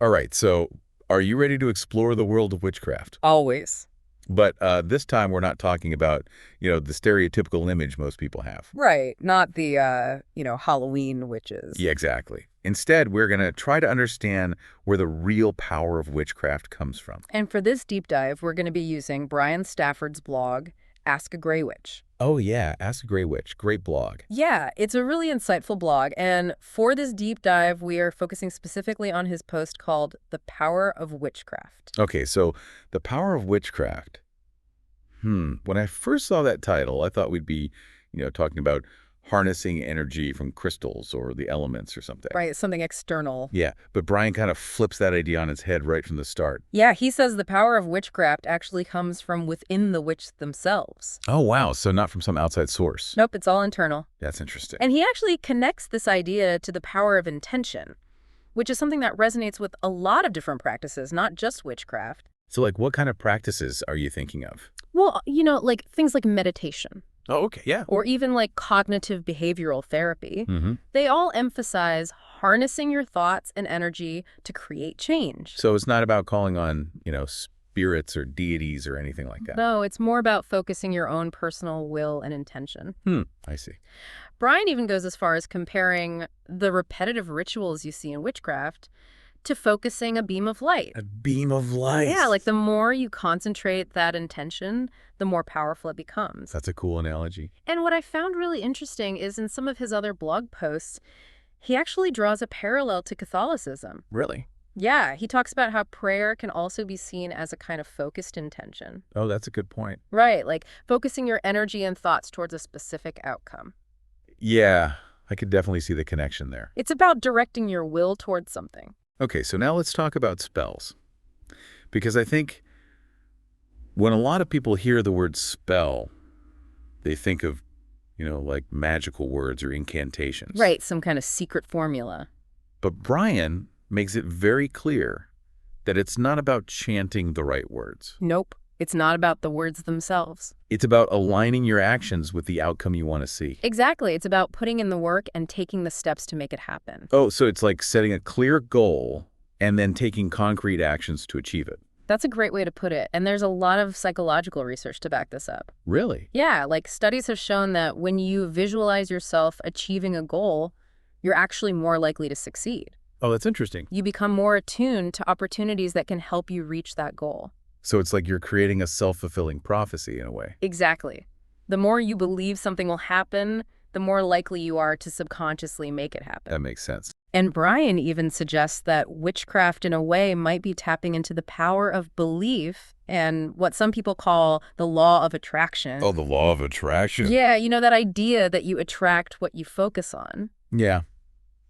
All right, so are you ready to explore the world of witchcraft? Always. But this time we're not talking about, the stereotypical image most people have. Right. Not the, Halloween witches. Yeah, exactly. Instead, we're going to try to understand where the real power of witchcraft comes from. And for this deep dive, we're going to be using Brian Stafford's blog, Ask a Grey Witch. Oh, yeah, Ask a Grey Witch. Great blog. Yeah, it's a really insightful blog. And for this deep dive, we are focusing specifically on his post called The Power of Witchcraft. Okay, so the power of witchcraft. When I first saw that title, I thought we'd be, talking about harnessing energy from crystals or the elements or something. Right, something external. Yeah, but Brian kind of flips that idea on its head right from the start. Yeah, he says the power of witchcraft actually comes from within the witch themselves. Oh, wow. So not from some outside source. Nope, it's all internal. That's interesting. And he actually connects this idea to the power of intention, which is something that resonates with a lot of different practices, not just witchcraft. So, like, what kind of practices are you thinking of? Well, like things like meditation. Oh, okay, yeah. Or even like cognitive behavioral therapy. Mm-hmm. They all emphasize harnessing your thoughts and energy to create change. So it's not about calling on, spirits or deities or anything like that. No, it's more about focusing your own personal will and intention. I see. Brian even goes as far as comparing the repetitive rituals you see in witchcraft to focusing a beam of light. A beam of light. Yeah, like the more you concentrate that intention, the more powerful it becomes. That's a cool analogy. And what I found really interesting is in some of his other blog posts, he actually draws a parallel to Catholicism. Really? Yeah, he talks about how prayer can also be seen as a kind of focused intention. Oh, that's a good point. Right, like focusing your energy and thoughts towards a specific outcome. Yeah, I could definitely see the connection there. It's about directing your will towards something. Okay, so now let's talk about spells. Because I think when a lot of people hear the word spell, they think of, like magical words or incantations. Right, some kind of secret formula. But Brian makes it very clear that it's not about chanting the right words. Nope, it's not about the words themselves. It's about aligning your actions with the outcome you want to see. Exactly, it's about putting in the work and taking the steps to make it happen. Oh, so it's like setting a clear goal and then taking concrete actions to achieve it. That's a great way to put it, and there's a lot of psychological research to back this up. Really? Yeah, like studies have shown that when you visualize yourself achieving a goal, you're actually more likely to succeed. Oh, that's interesting. You become more attuned to opportunities that can help you reach that goal. So it's like you're creating a self-fulfilling prophecy in a way. Exactly. The more you believe something will happen, the more likely you are to subconsciously make it happen. That makes sense. And Brian even suggests that witchcraft, in a way, might be tapping into the power of belief and what some people call the law of attraction. Oh, the law of attraction. Yeah, that idea that you attract what you focus on. Yeah.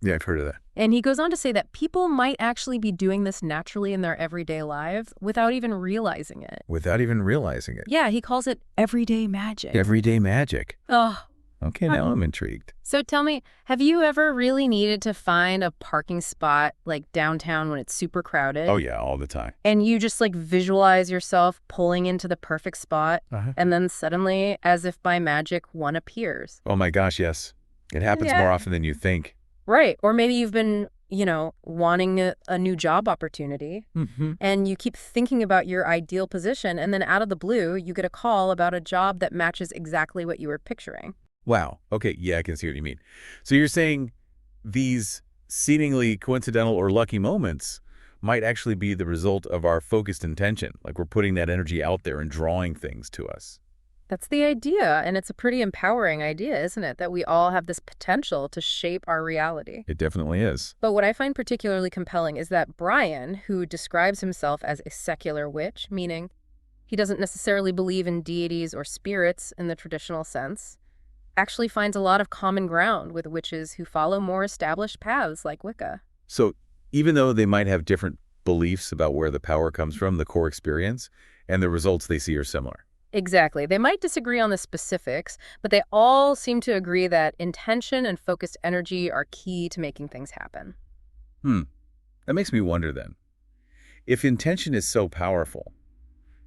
Yeah, I've heard of that. And he goes on to say that people might actually be doing this naturally in their everyday lives without even realizing it. Without even realizing it. Yeah, he calls it everyday magic. Everyday magic. Oh. Okay, now I'm intrigued. So tell me, have you ever really needed to find a parking spot like downtown when it's super crowded? Oh, yeah, all the time. And you just like visualize yourself pulling into the perfect spot, and then suddenly, as if by magic, one appears. Oh my gosh, yes. It happens Yeah. more often than you think. Right. Or maybe you've been, wanting a new job opportunity, and you keep thinking about your ideal position, and then out of the blue, you get a call about a job that matches exactly what you were picturing. Wow. Okay, yeah, I can see what you mean. So you're saying these seemingly coincidental or lucky moments might actually be the result of our focused intention, like we're putting that energy out there and drawing things to us. That's the idea, and it's a pretty empowering idea, isn't it? That we all have this potential to shape our reality. It definitely is. But what I find particularly compelling is that Brian, who describes himself as a secular witch, meaning he doesn't necessarily believe in deities or spirits in the traditional sense, actually finds a lot of common ground with witches who follow more established paths like Wicca. So even though they might have different beliefs about where the power comes from, the core experience, and the results they see are similar. Exactly. They might disagree on the specifics, but they all seem to agree that intention and focused energy are key to making things happen. That makes me wonder then. If intention is so powerful,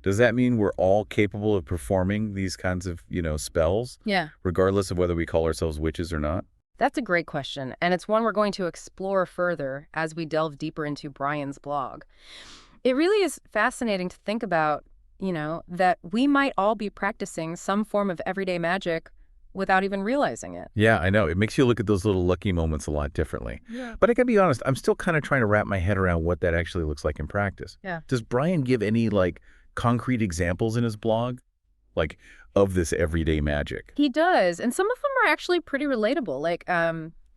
does that mean we're all capable of performing these kinds of, spells? Yeah. Regardless of whether we call ourselves witches or not? That's a great question, and it's one we're going to explore further as we delve deeper into Brian's blog. It really is fascinating to think about, that we might all be practicing some form of everyday magic without even realizing it. Yeah, I know. It makes you look at those little lucky moments a lot differently. Yeah. But I gotta be honest, I'm still kind of trying to wrap my head around what that actually looks like in practice. Yeah. Does Brian give any, like, concrete examples in his blog? Like, of this everyday magic? He does, and some of them are actually pretty relatable. Like,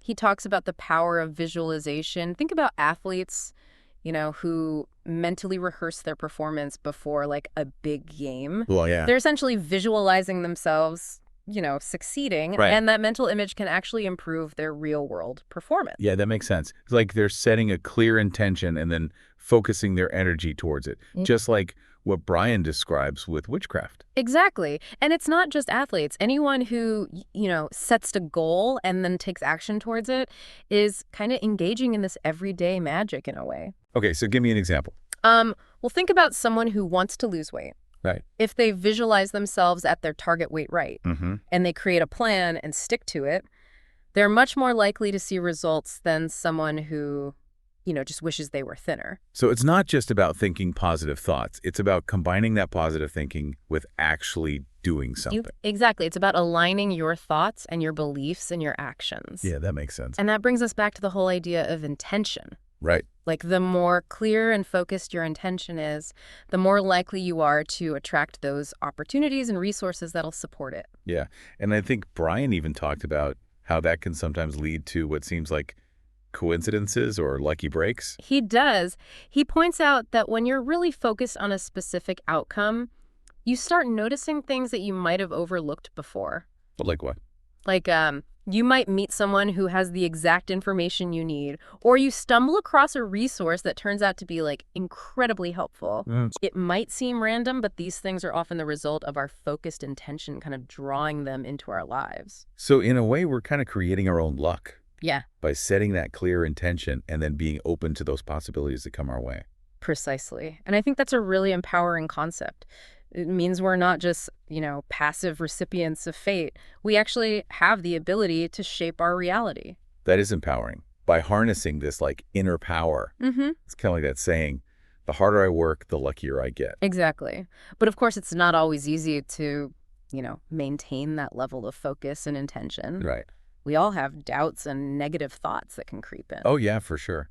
he talks about the power of visualization. Think about athletes, who mentally rehearse their performance before, like, a big game. Well, yeah. They're essentially visualizing themselves, succeeding, Right. and that mental image can actually improve their real-world performance. Yeah, that makes sense. It's like they're setting a clear intention and then focusing their energy towards it, just like what Brian describes with witchcraft. Exactly. And it's not just athletes. Anyone who, sets a goal and then takes action towards it is kind of engaging in this everyday magic in a way. Okay, so give me an example. Well, think about someone who wants to lose weight. Right. If they visualize themselves at their target weight and they create a plan and stick to it, they're much more likely to see results than someone who, just wishes they were thinner. So it's not just about thinking positive thoughts. It's about combining that positive thinking with actually doing something. Exactly. It's about aligning your thoughts and your beliefs and your actions. Yeah, that makes sense. And that brings us back to the whole idea of intention. Right. Like, the more clear and focused your intention is, the more likely you are to attract those opportunities and resources that'll support it. Yeah. And I think Brian even talked about how that can sometimes lead to what seems like coincidences or lucky breaks. He does. He points out that when you're really focused on a specific outcome, you start noticing things that you might have overlooked before. But like what? Like, you might meet someone who has the exact information you need, or you stumble across a resource that turns out to be, like, incredibly helpful. It might seem random, but these things are often the result of our focused intention kind of drawing them into our lives. So in a way, we're kind of creating our own luck. Yeah. By setting that clear intention and then being open to those possibilities that come our way. Precisely. And I think that's a really empowering concept. It means we're not just, passive recipients of fate. We actually have the ability to shape our reality. That is empowering. By harnessing this, like, inner power, it's kind of like that saying, the harder I work, the luckier I get. Exactly. But of course, it's not always easy to, maintain that level of focus and intention. Right. We all have doubts and negative thoughts that can creep in. Oh, yeah, for sure.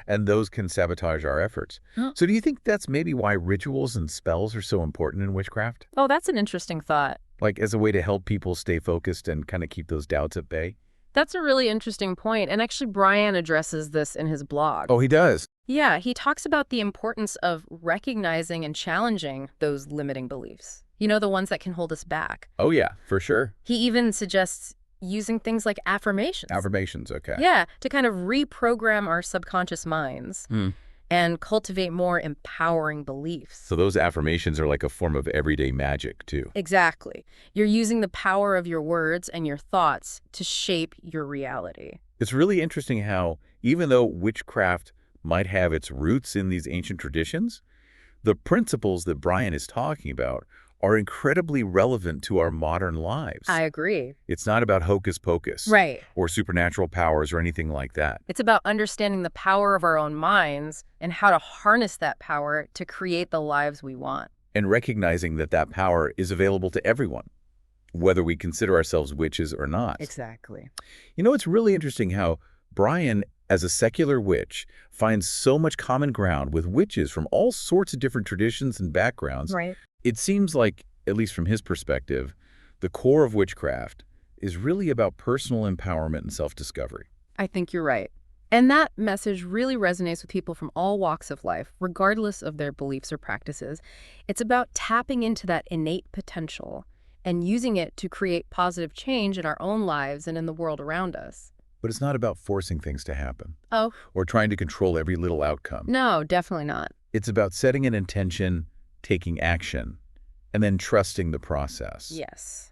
And those can sabotage our efforts. So do you think that's maybe why rituals and spells are so important in witchcraft? Oh, that's an interesting thought. Like, as a way to help people stay focused and kind of keep those doubts at bay? That's a really interesting point. And actually, Brian addresses this in his blog. Oh, he does? Yeah, he talks about the importance of recognizing and challenging those limiting beliefs. The ones that can hold us back. Oh, yeah, for sure. He even suggests using things like affirmations. Affirmations, okay. Yeah, to kind of reprogram our subconscious minds and cultivate more empowering beliefs. So those affirmations are like a form of everyday magic, too. Exactly. You're using the power of your words and your thoughts to shape your reality. It's really interesting how, even though witchcraft might have its roots in these ancient traditions, the principles that Brian is talking about are incredibly relevant to our modern lives. I agree. It's not about hocus pocus. Right. Or supernatural powers or anything like that. It's about understanding the power of our own minds and how to harness that power to create the lives we want. And recognizing that that power is available to everyone, whether we consider ourselves witches or not. Exactly. It's really interesting how Brian, as a secular witch, finds so much common ground with witches from all sorts of different traditions and backgrounds. Right. It seems like, at least from his perspective, the core of witchcraft is really about personal empowerment and self-discovery. I think you're right. And that message really resonates with people from all walks of life, regardless of their beliefs or practices. It's about tapping into that innate potential and using it to create positive change in our own lives and in the world around us. But it's not about forcing things to happen. Oh. Or trying to control every little outcome. No, definitely not. It's about setting an intention, taking action, and then trusting the process. Yes.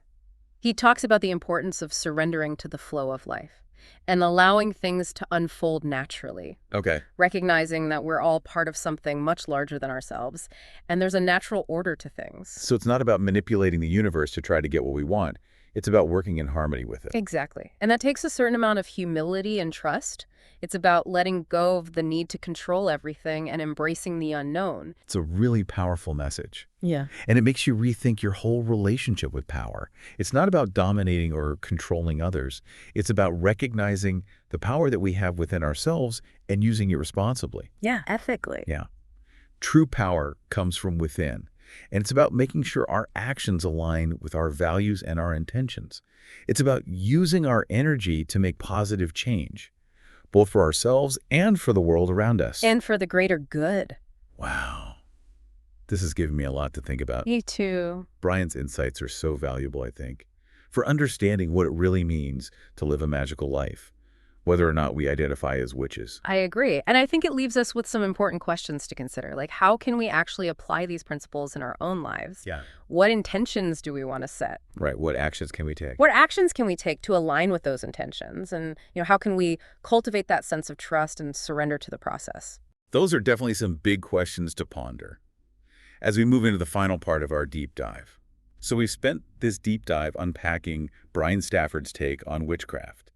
He talks about the importance of surrendering to the flow of life and allowing things to unfold naturally. Okay. Recognizing that we're all part of something much larger than ourselves, and there's a natural order to things. So it's not about manipulating the universe to try to get what we want. It's about working in harmony with it. Exactly. And that takes a certain amount of humility and trust. It's about letting go of the need to control everything and embracing the unknown. It's a really powerful message. Yeah. And it makes you rethink your whole relationship with power. It's not about dominating or controlling others. It's about recognizing the power that we have within ourselves and using it responsibly. Yeah, ethically. Yeah. True power comes from within. And it's about making sure our actions align with our values and our intentions. It's about using our energy to make positive change, both for ourselves and for the world around us. And for the greater good. Wow. This has given me a lot to think about. Me too. Brian's insights are so valuable, I think, for understanding what it really means to live a magical life, whether or not we identify as witches. I agree. And I think it leaves us with some important questions to consider. Like, how can we actually apply these principles in our own lives? Yeah. What intentions do we want to set? Right. What actions can we take? What actions can we take to align with those intentions? And, how can we cultivate that sense of trust and surrender to the process? Those are definitely some big questions to ponder as we move into the final part of our deep dive. So we've spent this deep dive unpacking Brian Stafford's take on witchcraft.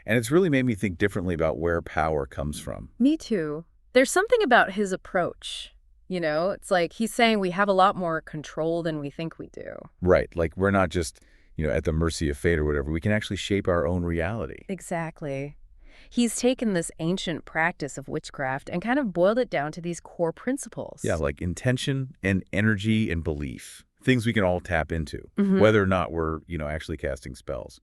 And it's really made me think differently about where power comes from. Me too. There's something about his approach. It's like he's saying we have a lot more control than we think we do. Right. Like we're not just, at the mercy of fate or whatever. We can actually shape our own reality. Exactly. He's taken this ancient practice of witchcraft and kind of boiled it down to these core principles. Yeah, like intention and energy and belief. Things we can all tap into, Mhm. whether or not we're, actually casting spells.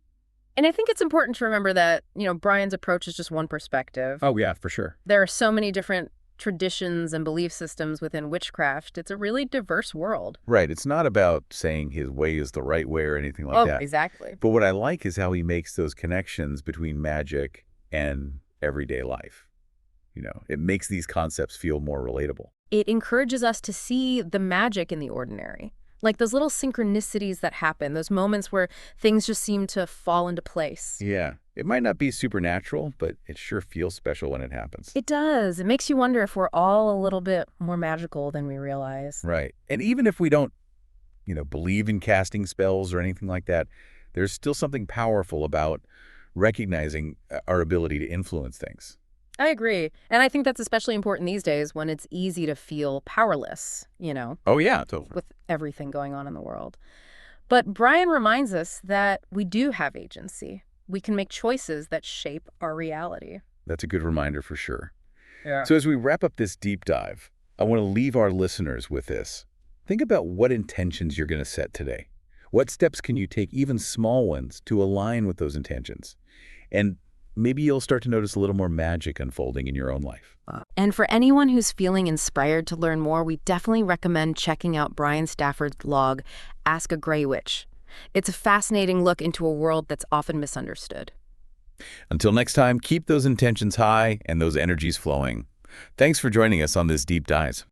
And I think it's important to remember that, Brian's approach is just one perspective. Oh, yeah, for sure. There are so many different traditions and belief systems within witchcraft. It's a really diverse world. Right. It's not about saying his way is the right way or anything like that. Exactly. But what I like is how he makes those connections between magic and everyday life. It makes these concepts feel more relatable. It encourages us to see the magic in the ordinary. Like those little synchronicities that happen, those moments where things just seem to fall into place. Yeah. It might not be supernatural, but it sure feels special when it happens. It does. It makes you wonder if we're all a little bit more magical than we realize. Right. And even if we don't, believe in casting spells or anything like that, there's still something powerful about recognizing our ability to influence things. I agree. And I think that's especially important these days when it's easy to feel powerless, Oh, yeah, totally. with everything going on in the world. But Brian reminds us that we do have agency. We can make choices that shape our reality. That's a good reminder for sure. Yeah. So as we wrap up this deep dive, I want to leave our listeners with this. Think about what intentions you're going to set today. What steps can you take, even small ones, to align with those intentions? And maybe you'll start to notice a little more magic unfolding in your own life. And for anyone who's feeling inspired to learn more, we definitely recommend checking out Brian Stafford's blog, Ask a Grey Witch. It's a fascinating look into a world that's often misunderstood. Until next time, keep those intentions high and those energies flowing. Thanks for joining us on this deep dive.